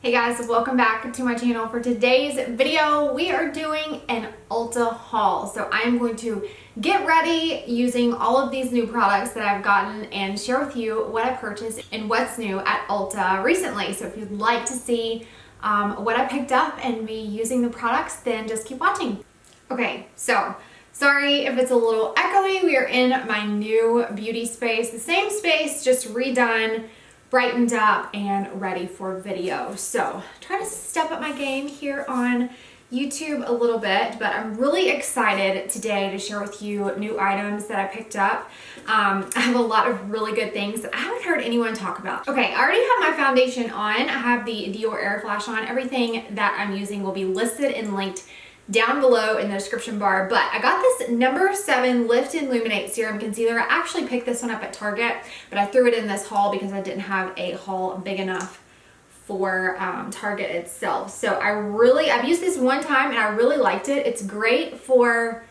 Hey guys, welcome back to my channel. For today's video, we are doing an Ulta haul. So I am going to get ready using all of these new products that I've gotten and share with you what I purchased and what's new at Ulta recently. So if you'd like to see what I picked up and me using the products, then just keep watching. Okay, so sorry if it's a little echoey. We are in my new beauty space, the same space, just redone, brightened up and ready for video. So try to step up my game here on YouTube a little bit, but I'm really excited today to share with you new items that I picked up. I have a lot of really good things that I haven't heard anyone talk about. Okay, I already have my foundation on. I have the Dior Air Flash on. Everything that I'm using will be listed and linked down below in the description bar, but I got this number 7 Lift and Illuminate Serum Concealer. I actually picked this one up at Target, but I threw it in this haul because I didn't have a haul big enough for Target itself. So I've used this one time and I really liked it. It's great for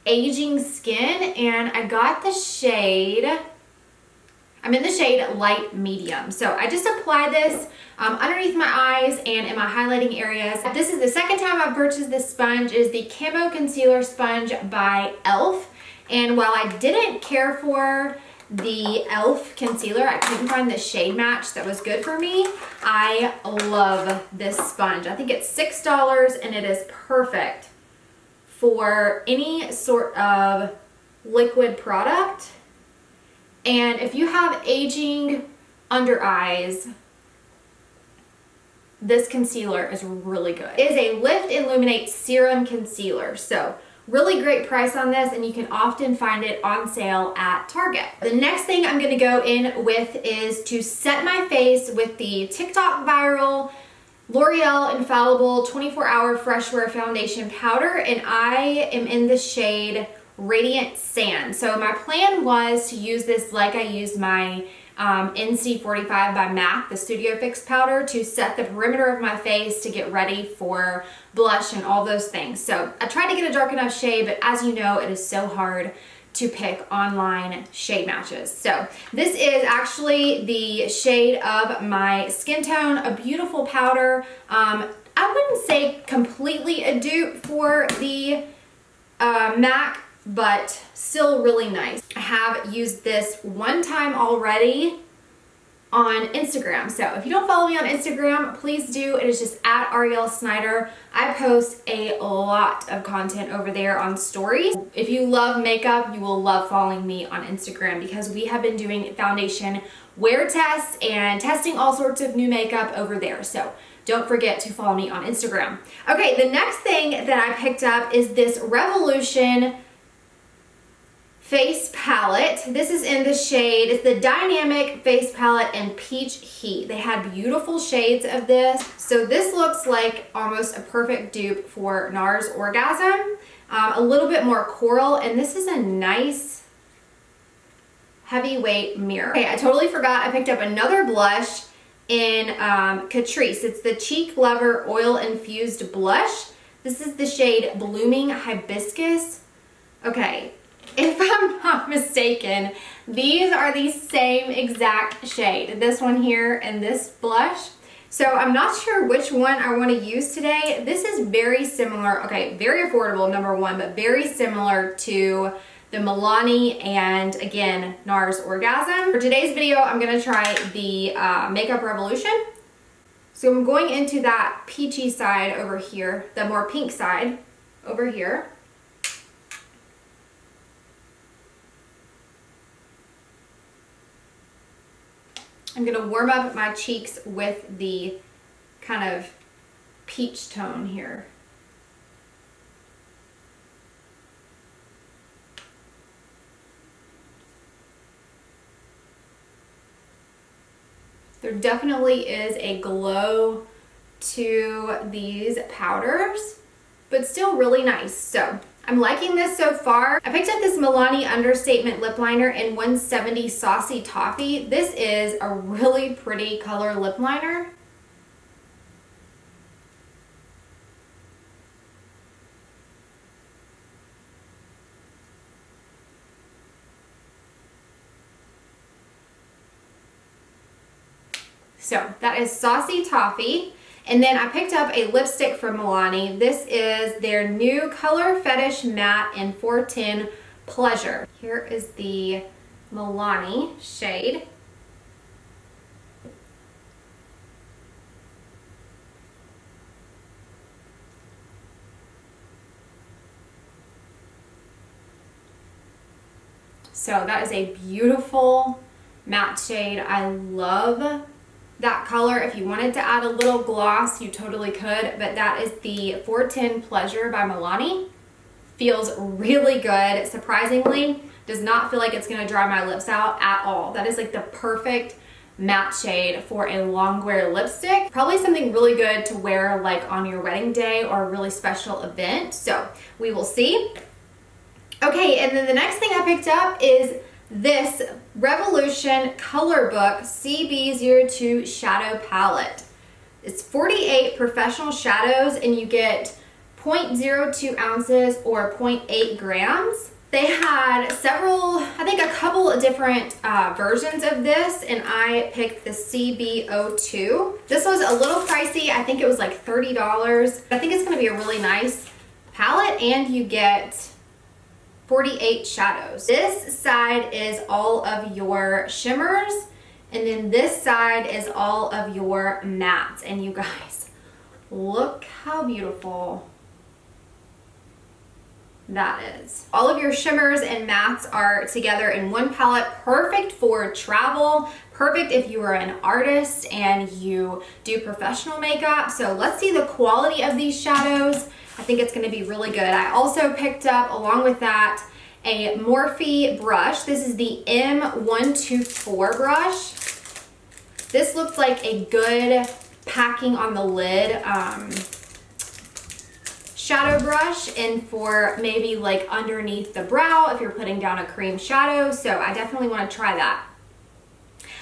aging skin, and I got the shade, I'm in the shade light medium. So I just apply this underneath my eyes and in my highlighting areas. This is the second time I've purchased this sponge. It is the Camo Concealer Sponge by e.l.f. And while I didn't care for the e.l.f. concealer, I couldn't find the shade match that was good for me. I love this sponge. I think it's $6 and it is perfect for any sort of liquid product. And if you have aging under eyes, this concealer is really good. It is a Lift and Illuminate Serum Concealer. So really great price on this, and you can often find it on sale at Target. The next thing I'm gonna go in with is to set my face with the TikTok viral L'Oreal Infallible 24-Hour Fresh Wear Foundation Powder, and I am in the shade Radiant Sand. So my plan was to use this like I used my NC45 by MAC, the Studio Fix powder, to set the perimeter of my face to get ready for blush and all those things. So I tried to get a dark enough shade, but as you know, it is so hard to pick online shade matches. So this is actually the shade of my skin tone, a beautiful powder. I wouldn't say completely a dupe for the MAC, but still really nice. I have used this one time already on Instagram. So if you don't follow me on Instagram, please do. It is just at Ariel Snyder. I post a lot of content over there on stories. If you love makeup, you will love following me on Instagram because we have been doing foundation wear tests and testing all sorts of new makeup over there. So don't forget to follow me on Instagram. Okay, the next thing that I picked up is this Revolution face palette. This is in the shade, it's the Dynamic Face Palette in Peach Heat. They had beautiful shades of this. So this looks like almost a perfect dupe for NARS Orgasm. A little bit more coral, and this is a nice heavyweight mirror. Okay, I totally forgot I picked up another blush in Catrice. It's the Cheek Lover Oil Infused Blush. This is the shade Blooming Hibiscus. Okay, if I'm not mistaken, these are the same exact shade. This one here and this blush. So I'm not sure which one I want to use today. This is very similar, okay, very affordable, number one, but very similar to the Milani and, again, NARS Orgasm. For today's video, I'm going to try the Makeup Revolution. So I'm going into that peachy side over here, the more pink side over here. I'm going to warm up my cheeks with the kind of peach tone here. There definitely is a glow to these powders, but still really nice. So I'm liking this so far. I picked up this Milani Understatement Lip Liner in 170 Saucy Toffee. This is a really pretty color lip liner. So that is Saucy Toffee. And then I picked up a lipstick from Milani. This is their new Color Fetish Matte in 410 Pleasure. Here is the Milani shade. So that is a beautiful matte shade. I love that color. If you wanted to add a little gloss, you totally could, but that is the 410 Pleasure by Milani. Feels really good. Surprisingly, does not feel like it's gonna dry my lips out at all. That is like the perfect matte shade for a long wear lipstick. Probably something really good to wear like on your wedding day or a really special event. So we will see. Okay, and then the next thing I picked up is this Revolution Color Book CB02 Shadow Palette. It's 48 professional shadows and you get 0.02 ounces or 0.8 grams. They had several, I think a couple of different versions of this, and I picked the CB02. This was a little pricey. I think it was like $30. I think it's gonna be a really nice palette, and you get 48 shadows. This side is all of your shimmers, and then this side is all of your mattes. And you guys, look how beautiful that is. All of your shimmers and mattes are together in one palette, perfect for travel, perfect if you are an artist and you do professional makeup. So let's see the quality of these shadows. I think it's gonna be really good. I also picked up, along with that, a Morphe brush. This is the M124 brush. This looks like a good packing on the lid shadow brush, and for maybe like underneath the brow if you're putting down a cream shadow. So I definitely want to try that.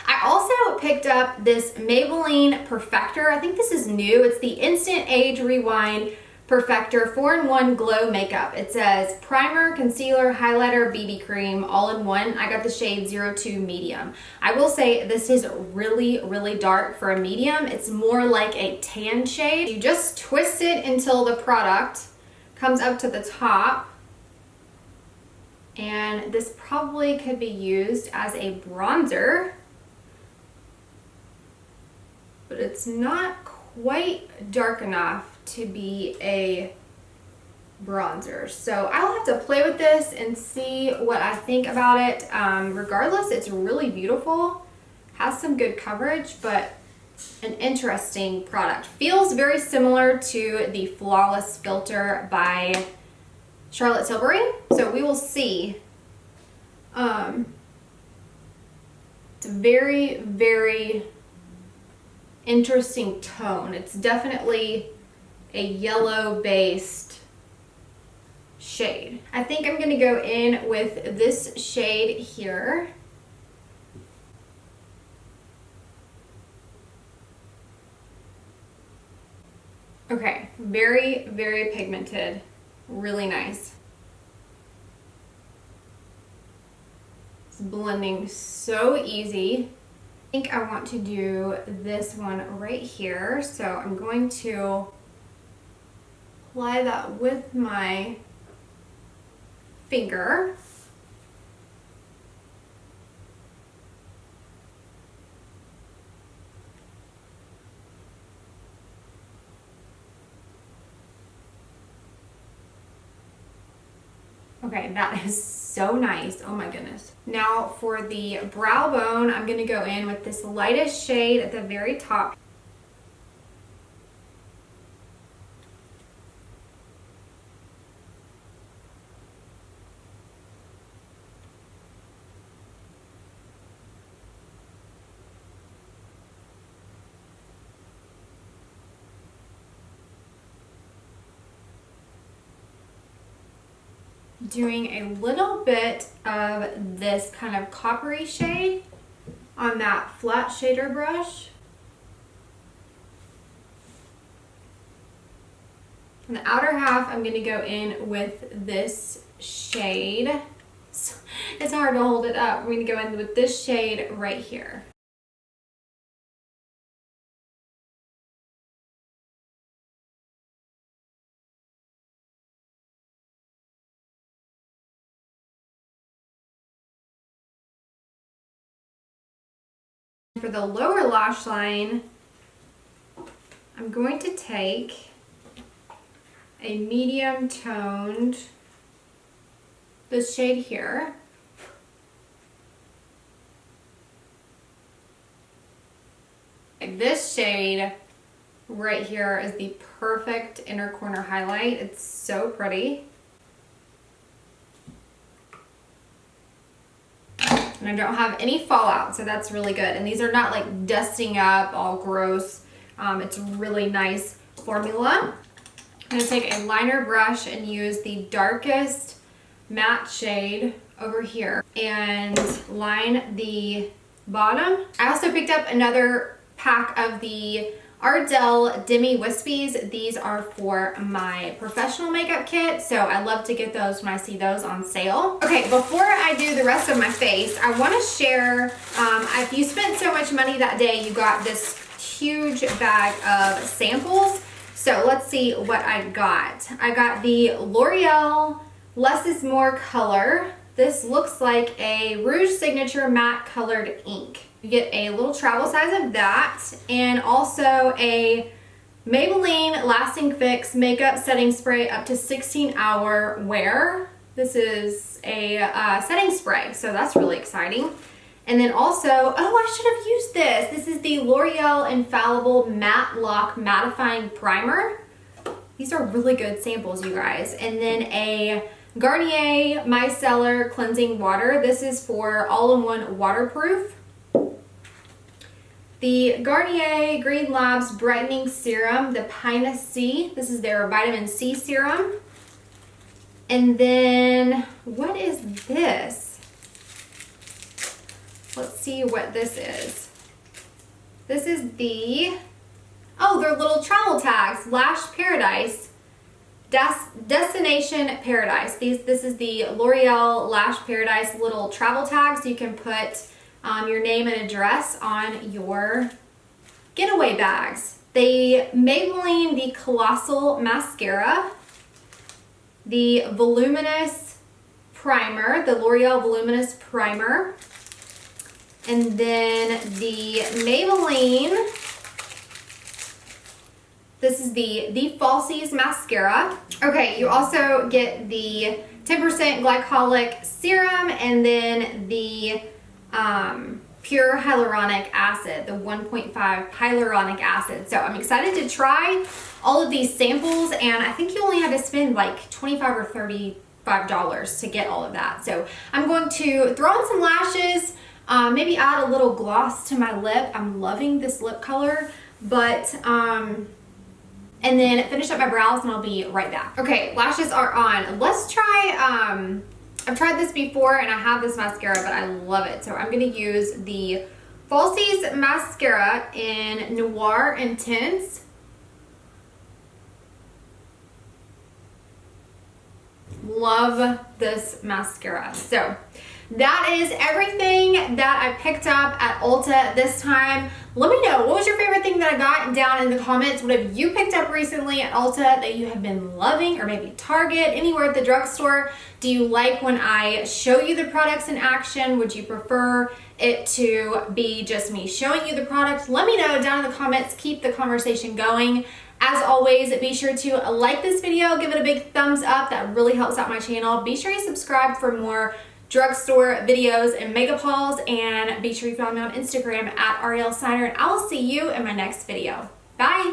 I also picked up this Maybelline Perfector. I think this is new. It's the Instant Age Rewind Perfector 4-in-1 Glow Makeup. It says primer, concealer, highlighter, BB cream, all in one. I got the shade 02 Medium. I will say this is really, really dark for a medium. It's more like a tan shade. You just twist it until the product comes up to the top. And this probably could be used as a bronzer, but it's not quite dark enough to be a bronzer. So I'll have to play with this and see what I think about it. Regardless, it's really beautiful, has some good coverage, but an interesting product. Feels very similar to the Flawless Filter by Charlotte Tilbury. So we will see. It's very, very interesting tone. It's definitely a yellow based shade. I think I'm gonna go in with this shade here. Okay, very, very pigmented, really nice. It's blending so easy. I think I want to do this one right here. So I'm going to apply that with my finger. Okay, that is so nice. Oh my goodness. Now for the brow bone, I'm gonna go in with this lightest shade at the very top. Doing a little bit of this kind of coppery shade on that flat shader brush. On the outer half, I'm going to go in with this shade. It's hard to hold it up. We're going to go in with this shade right here. For the lower lash line, I'm going to take a medium toned, this shade here. This shade right here is the perfect inner corner highlight. It's so pretty. And I don't have any fallout, so that's really good. And these are not like dusting up, all gross. It's a really nice formula. I'm gonna take a liner brush and use the darkest matte shade over here and line the bottom. I also picked up another pack of the Ardell Demi Wispies. These are for my professional makeup kit, so I love to get those when I see those on sale. Okay, before I do the rest of my face, I want to share, if you spent so much money that day, you got this huge bag of samples. So let's see what I got. I got the L'Oreal Less is More color. This looks like a Rouge Signature matte colored ink. You get a little travel size of that, and also a Maybelline Lasting Fix Makeup Setting Spray up to 16-hour wear. This is a setting spray, so that's really exciting. And then also, oh, I should have used this. This is the L'Oreal Infallible Matte Lock Mattifying Primer. These are really good samples, you guys. And then a Garnier Micellar Cleansing Water. This is for all-in-one waterproof. The Garnier Green Labs Brightening Serum, the Pinus C. This is their vitamin C serum. And then, what is this? Let's see what this is. This is the, oh, they're little travel tags. Lash Paradise. Destination Paradise. This is the L'Oreal Lash Paradise little travel tags. You can put your name and address on your getaway bags. The Maybelline, the Colossal Mascara, the Voluminous Primer, the L'Oreal Voluminous Primer, and then the Maybelline, this is the Falsies Mascara. Okay, you also get the 10% glycolic serum and then the pure hyaluronic acid, the 1.5 hyaluronic acid. So I'm excited to try all of these samples, and I think you only had to spend like $25 or $35 to get all of that. So I'm going to throw on some lashes, maybe add a little gloss to my lip. I'm loving this lip color, but and then finish up my brows, and I'll be right back. Okay, lashes are on. Let's try, I've tried this before and I have this mascara, but I love it. So I'm gonna use the Falsies Mascara in Noir Intense. Love this mascara. So that is everything that I picked up at Ulta this time. Let me know, what was your favorite thing that I got down in the comments? What have you picked up recently at Ulta that you have been loving, or maybe Target, anywhere at the drugstore? Do you like when I show you the products in action? Would you prefer it to be just me showing you the products? Let me know down in the comments. Keep the conversation going. As always, be sure to like this video, give it a big thumbs up. That really helps out my channel. Be sure you subscribe for more drugstore videos and makeup hauls, and be sure you follow me on Instagram at Ariel Snyder, and I will see you in my next video. Bye!